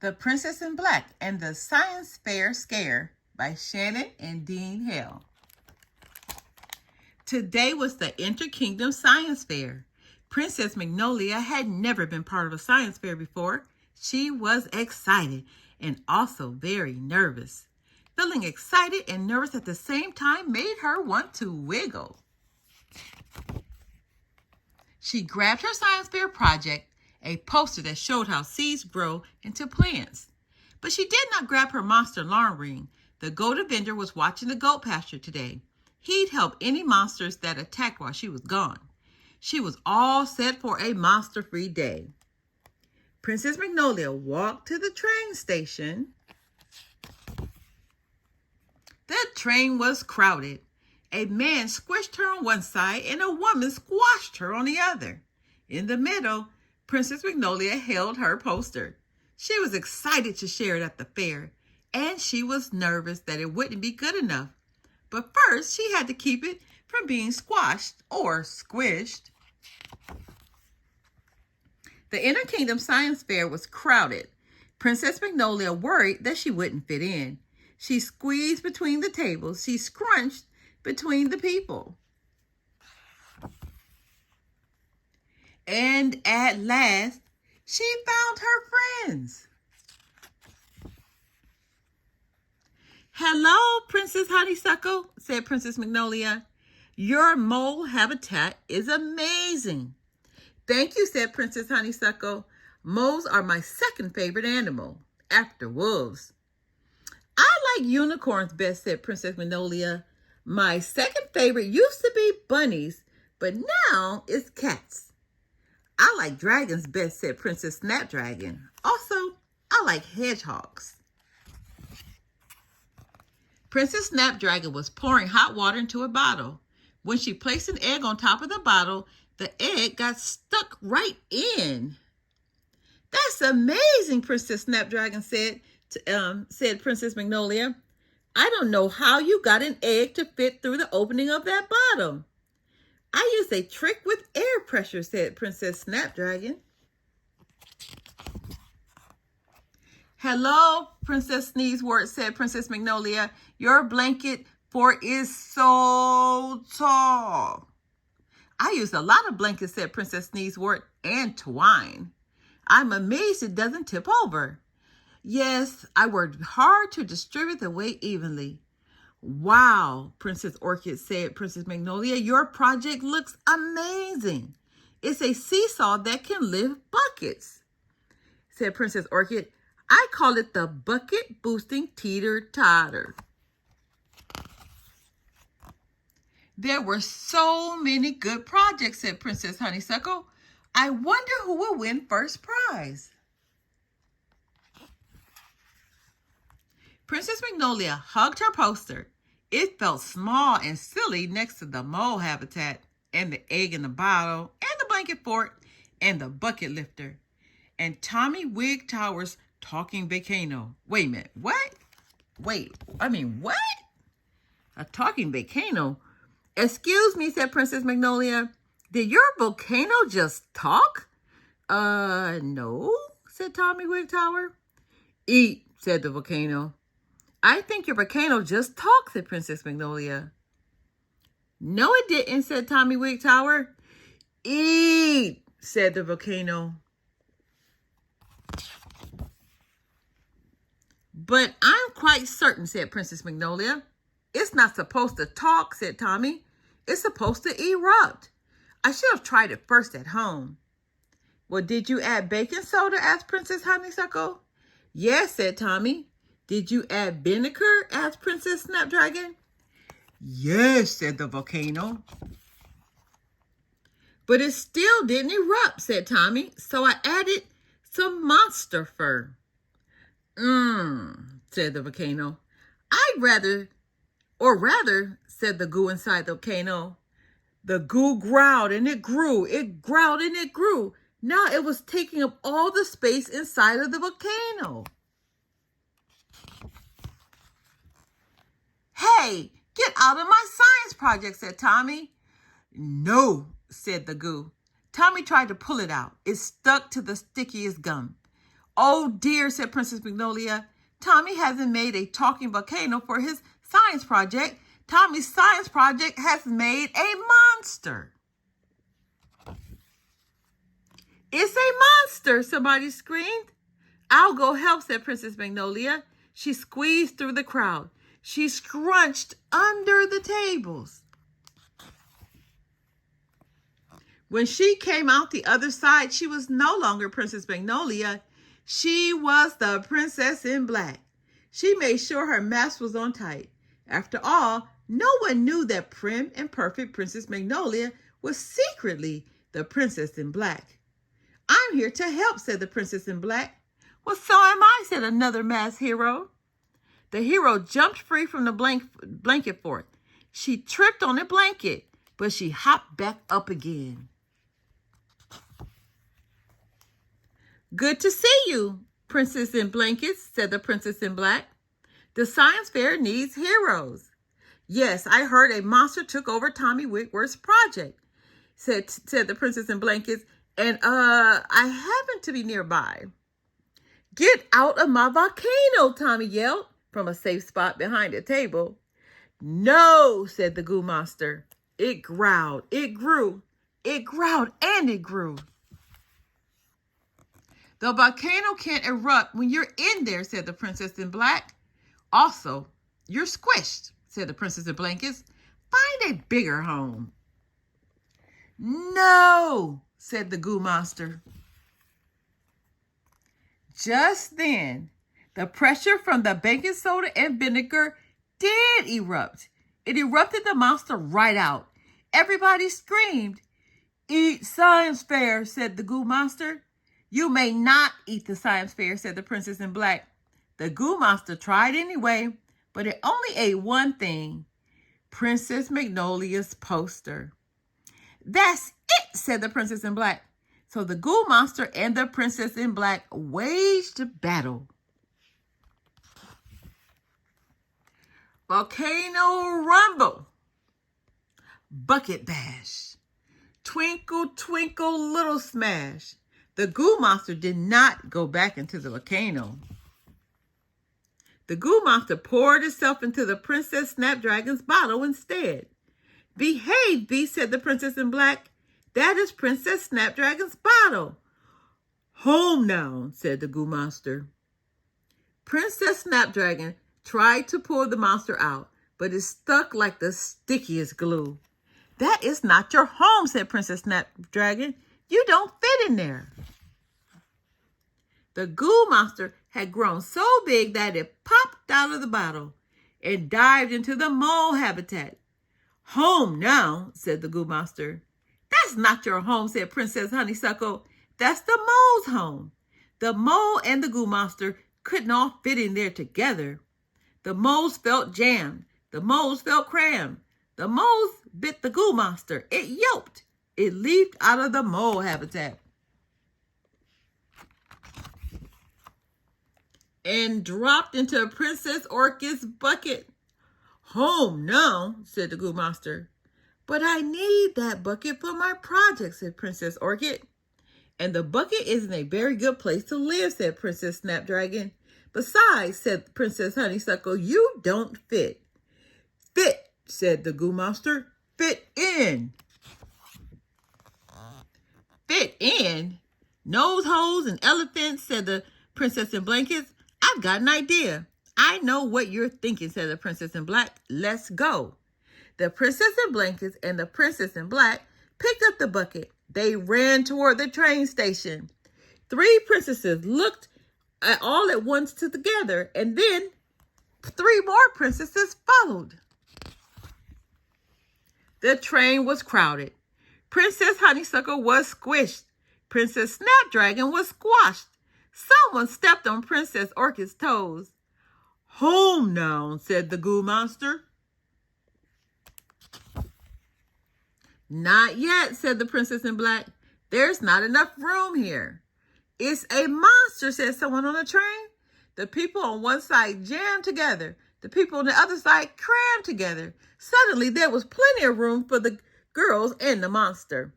The Princess in Black and the Science Fair Scare by Shannon and Dean Hale. Today was the Inter-Kingdom Science Fair. Princess Magnolia had never been part of a science fair before. She was excited and also very nervous. Feeling excited and nervous at the same time made her want to wiggle. She grabbed her science fair project, a poster that showed how seeds grow into plants. But she did not grab her monster alarm ring. The goat vendor was watching the goat pasture today. He'd help any monsters that attacked while she was gone. She was all set for a monster-free day. Princess Magnolia walked to the train station. The train was crowded. A man squished her on one side and a woman squashed her on the other. In the middle, Princess Magnolia held her poster. She was excited to share it at the fair, and she was nervous that it wouldn't be good enough. But first, she had to keep it from being squashed or squished. The Inter-Kingdom Science Fair was crowded. Princess Magnolia worried that she wouldn't fit in. She squeezed between the tables. She scrunched between the people. And at last, she found her friends. "Hello, Princess Honeysuckle," said Princess Magnolia. "Your mole habitat is amazing." "Thank you," said Princess Honeysuckle. "Moles are my second favorite animal, after wolves." "I like unicorns best," said Princess Magnolia. "My second favorite used to be bunnies, but now it's cats." "I like dragons best," said Princess Snapdragon. "Also, I like hedgehogs." Princess Snapdragon was pouring hot water into a bottle. When she placed an egg on top of the bottle, the egg got stuck right in. "That's amazing," Princess Snapdragon said Princess Magnolia. "I don't know how you got an egg to fit through the opening of that bottle." "I used a trick with air pressure," said Princess Snapdragon. "Hello, Princess Sneezewort," said Princess Magnolia. "Your blanket fort is so tall." "I used a lot of blankets," said Princess Sneezewort, "and twine. I'm amazed it doesn't tip over." "Yes, I worked hard to distribute the weight evenly." "Wow," Princess Orchid said Princess Magnolia, "your project looks amazing. It's a seesaw that can lift buckets." Said Princess Orchid, "I call it the bucket boosting teeter-totter." "There were so many good projects," said Princess Honeysuckle. "I wonder who will win first prize." Princess Magnolia hugged her poster. It felt small and silly next to the mole habitat and the egg in the bottle and the blanket fort and the bucket lifter and Tommy Wig Tower's talking volcano. Wait a minute, what? What? A talking volcano? "Excuse me," said Princess Magnolia. "Did your volcano just talk?" No," said Tommy Wig Tower. "Eat," said the volcano. "I think your volcano just talked," said Princess Magnolia. "No, it didn't," said Tommy Wig Tower. "Eat," said the volcano. "But I'm quite certain," said Princess Magnolia. "It's not supposed to talk," said Tommy. "It's supposed to erupt. I should have tried it first at home." "Well, did you add baking soda?" asked Princess Honeysuckle. "Yes," said Tommy. "Did you add vinegar?" asked Princess Snapdragon. "Yes," said the volcano. "But it still didn't erupt," said Tommy. "So I added some monster fur." Said the volcano. Rather, said the goo inside the volcano. The goo growled and it grew. It growled and it grew. Now it was taking up all the space inside of the volcano. "Hey, get out of my science project," said Tommy. "No," said the goo. Tommy tried to pull it out. It stuck to the stickiest gum. Oh dear, said Princess Magnolia. Tommy hasn't made a talking volcano for his science project. Tommy's science project has made a monster. It's a monster, somebody screamed. I'll go help, said Princess Magnolia. She squeezed through the crowd. She scrunched under the tables. When she came out the other side, she was no longer Princess Magnolia. She was the Princess in Black. She made sure her mask was on tight. After all, no one knew that prim and perfect Princess Magnolia was secretly the Princess in Black. I'm here to help, said the Princess in Black. Well, so am I, said another masked hero. The hero jumped free from the blanket fort. She tripped on the blanket, but she hopped back up again. Good to see you, Princess in Blankets, said the Princess in Black. The science fair needs heroes. Yes, I heard a monster took over Tommy Whitworth's project, said the Princess in Blankets, and I happen to be nearby. Get out of my volcano, Tommy yelled from a safe spot behind a table. No, said the goo monster. It growled, it grew, it growled, and it grew. The volcano can't erupt when you're in there, said the Princess in Black. Also, you're squished, said the Princess in Blankets. Find a bigger home. No, said the goo monster. Just then, the pressure from the baking soda and vinegar did erupt. It erupted the monster right out. Everybody screamed. Eat science fair, said the goo monster. You may not eat the science fair, said the Princess in Black. The goo monster tried anyway, but it only ate one thing, Princess Magnolia's poster. That's it, said the Princess in Black. So the goo monster and the Princess in Black waged a battle. Volcano rumble. Bucket bash. Twinkle, twinkle, little smash. The goo monster did not go back into the volcano. The goo monster poured itself into the Princess Snapdragon's bottle instead. Behave, Beast, said the Princess in Black. That is Princess Snapdragon's bottle. Home now, said the goo monster. Princess Snapdragon tried to pull the monster out, but it stuck like the stickiest glue. That is not your home, said Princess Snapdragon. You don't fit in there. The goo monster had grown so big that it popped out of the bottle and dived into the mole habitat. Home now, said the goo monster. That's not your home, said Princess Honeysuckle. That's the mole's home. The mole and the goo monster couldn't all fit in there together. The moles felt jammed. The moles felt crammed. The moles bit the goo monster. It yelped. It leaped out of the mole habitat and dropped into Princess Orchid's bucket. Home now, said the goo monster. But I need that bucket for my project, said Princess Orchid. And the bucket isn't a very good place to live, said Princess Snapdragon. Besides, said Princess Honeysuckle, you don't fit. Fit, said the goo monster. Fit in. Fit in? Nose holes and elephants, said the Princess in Blankets. I've got an idea. I know what you're thinking, said the Princess in Black. Let's go. The Princess in Blankets and the Princess in Black picked up the bucket. They ran toward the train station. 3 princesses looked all at once together, and then 3 more princesses followed. The train was crowded. Princess Honeysuckle was squished. Princess Snapdragon was squashed. Someone stepped on Princess Orchid's toes. Home now, said the goo monster. Not yet, said the Princess in Black. There's not enough room here. It's a monster, said someone on the train. The people on one side jammed together. The people on the other side crammed together. Suddenly, there was plenty of room for the girls and the monster.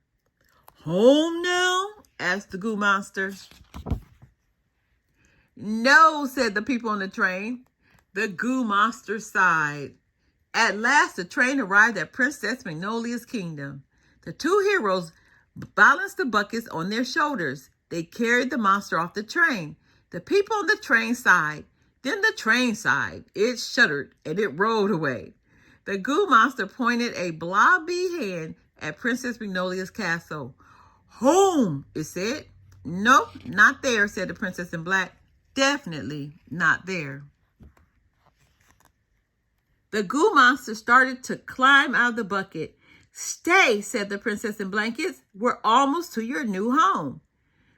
Home now? Asked the goo monster. No, said the people on the train. The goo monster sighed. At last, the train arrived at Princess Magnolia's kingdom. The two heroes balanced the buckets on their shoulders. They carried the monster off the train. The people on the train sighed. Then the train sighed. It shuddered and it rolled away. The goo monster pointed a blobby hand at Princess Magnolia's castle. Home, it said. Nope, not there, said the princess in black. Definitely not there. The goo monster started to climb out of the bucket. Stay, said the princess in blankets. We're almost to your new home.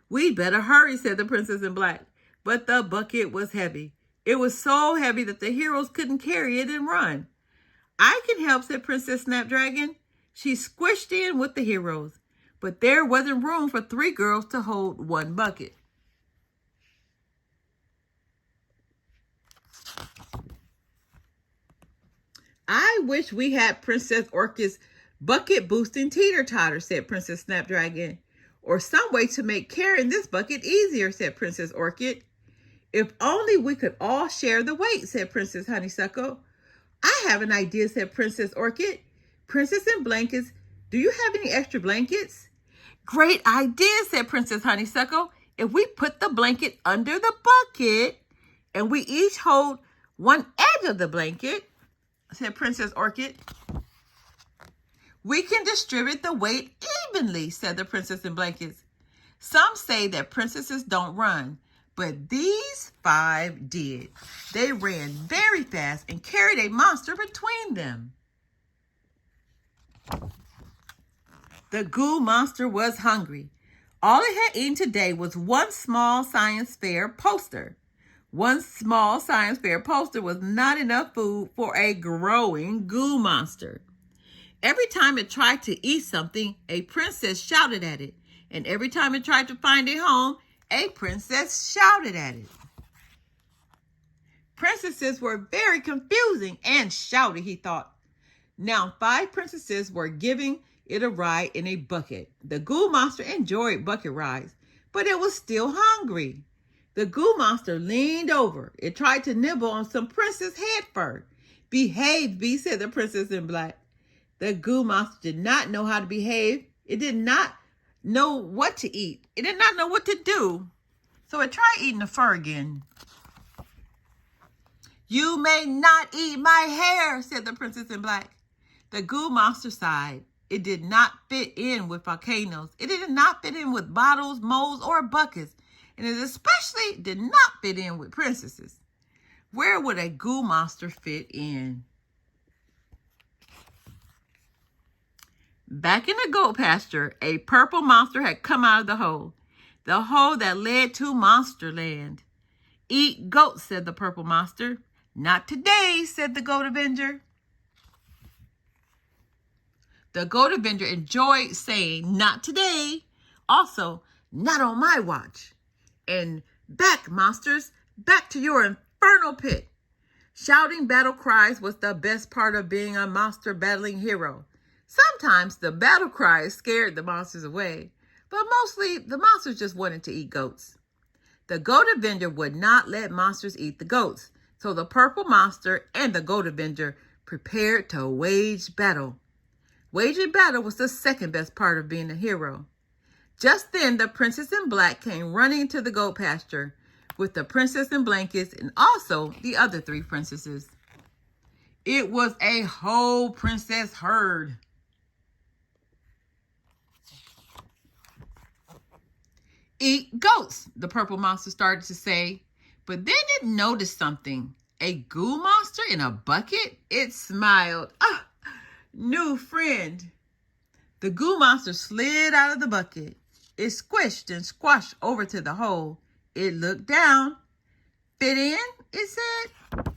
We'd better hurry, said the princess in black. But the bucket was heavy. It was so heavy that the heroes couldn't carry it and run. I can help, said Princess Snapdragon. She squished in with the heroes, but there wasn't room for 3 girls to hold one bucket. I wish we had Princess Orchid's bucket boosting teeter-totter, said Princess Snapdragon. Or some way to make carrying this bucket easier, said Princess Orchid. If only we could all share the weight, said Princess Honeysuckle. I have an idea, said Princess Orchid. Princess in Blankets, do you have any extra blankets? Great idea, said Princess Honeysuckle. If we put the blanket under the bucket and we each hold one edge of the blanket, said Princess Orchid, we can distribute the weight evenly, said the Princess in Blankets. Some say that princesses don't run, but these 5 did. They ran very fast and carried a monster between them. The goo monster was hungry. All it had eaten today was one small science fair poster. One small science fair poster was not enough food for a growing goo monster. Every time it tried to eat something, a princess shouted at it. And every time it tried to find a home, a princess shouted at it. Princesses were very confusing and shouty, he thought. Now 5 princesses were giving it a ride in a bucket. The goo monster enjoyed bucket rides, but it was still hungry. The goo monster leaned over. It tried to nibble on some princess head fur. Behave, Bee, said the princess in black. The goo monster did not know how to behave. It did not know what to eat. It did not know what to do. So it tried eating the fur again. You may not eat my hair, said the princess in black. The goo monster sighed. It did not fit in with volcanoes. It did not fit in with bottles, molds, or buckets. And it especially did not fit in with princesses. Where would a goo monster fit in? Back in the goat pasture, a purple monster had come out of the hole that led to Monsterland. Eat goats, said the purple monster. Not today, said the Goat Avenger. The Goat Avenger enjoyed saying, not today. Also, not on my watch. And back, monsters, back to your infernal pit. Shouting battle cries was the best part of being a monster battling hero. Sometimes the battle cries scared the monsters away, but mostly the monsters just wanted to eat goats. The Goat Avenger would not let monsters eat the goats, so the purple monster and the Goat Avenger prepared to wage battle. Waging battle was the second best part of being a hero. Just then, the princess in black came running to the goat pasture with the princess in blankets and also the other 3 princesses. It was a whole princess herd. Eat goats, the purple monster started to say, but then it noticed something. A goo monster in a bucket? It smiled. Ah, new friend. The goo monster slid out of the bucket. It squished and squashed over to the hole. It looked down. Fit in, it said.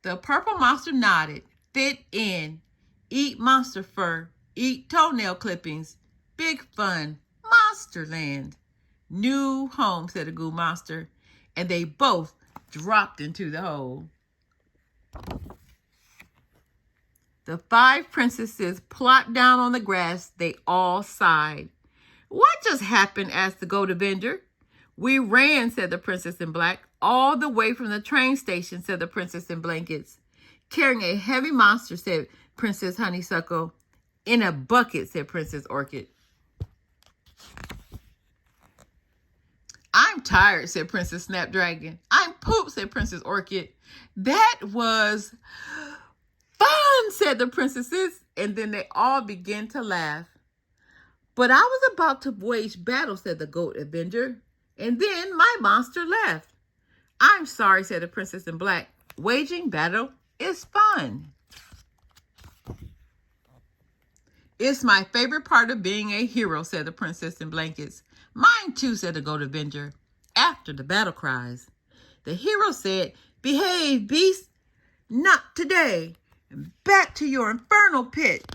The purple monster nodded. Fit in. Eat monster fur. Eat toenail clippings. Big fun. Monsterland. New home, said the goo monster. And they both dropped into the hole. The 5 princesses plopped down on the grass. They all sighed. What just happened? Asked the Goat Avenger. We ran, said the Princess in Black, all the way from the train station, said the Princess in Blankets. Carrying a heavy monster, said Princess Honeysuckle. In a bucket, said Princess Orchid. I'm tired, said Princess Snapdragon. I'm pooped, said Princess Orchid. That was fun, said the princesses, and then they all began to laugh. But I was about to wage battle, said the Goat Avenger, and then my monster left. I'm sorry, said the Princess in Black. Waging battle is fun. It's my favorite part of being a hero, said the Princess in Blankets. Mine too, said the Goat Avenger. After the battle cries, the hero said, behave, beast, not today, and back to your infernal pit.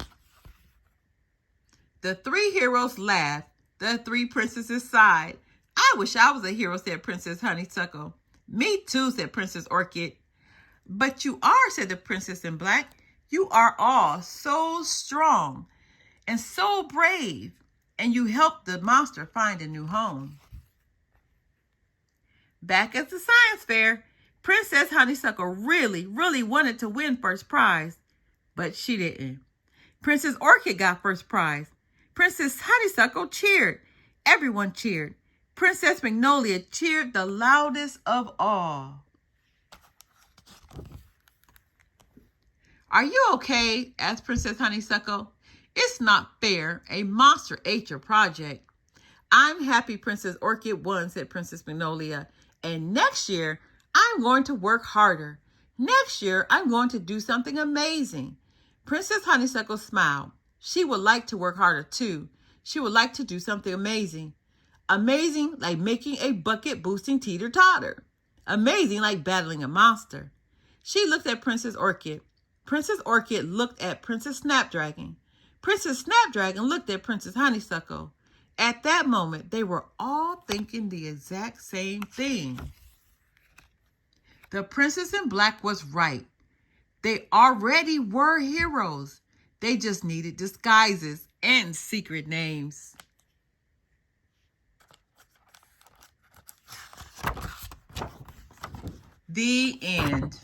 The three heroes laughed. The three princesses sighed. I wish I was a hero, said Princess Honeysuckle. Me too, said Princess Orchid. But you are, said the Princess in Black. You are all so strong and so brave, and you helped the monster find a new home. Back at the science fair, Princess Honeysuckle really wanted to win first prize, but she didn't. Princess Orchid got first prize. Princess Honeysuckle cheered. Everyone cheered. Princess Magnolia cheered the loudest of all. Are you okay? Asked Princess Honeysuckle. It's not fair. A monster ate your project. I'm happy Princess Orchid won, said Princess Magnolia. And next year, I'm going to work harder. Next year, I'm going to do something amazing. Princess Honeysuckle smiled. She would like to work harder too. She would like to do something amazing. Amazing like making a bucket boosting teeter-totter. Amazing like battling a monster. She looked at Princess Orchid. Princess Orchid looked at Princess Snapdragon. Princess Snapdragon looked at Princess Honeysuckle. At that moment, they were all thinking the exact same thing. The Princess in Black was right. They already were heroes. They just needed disguises and secret names. The end.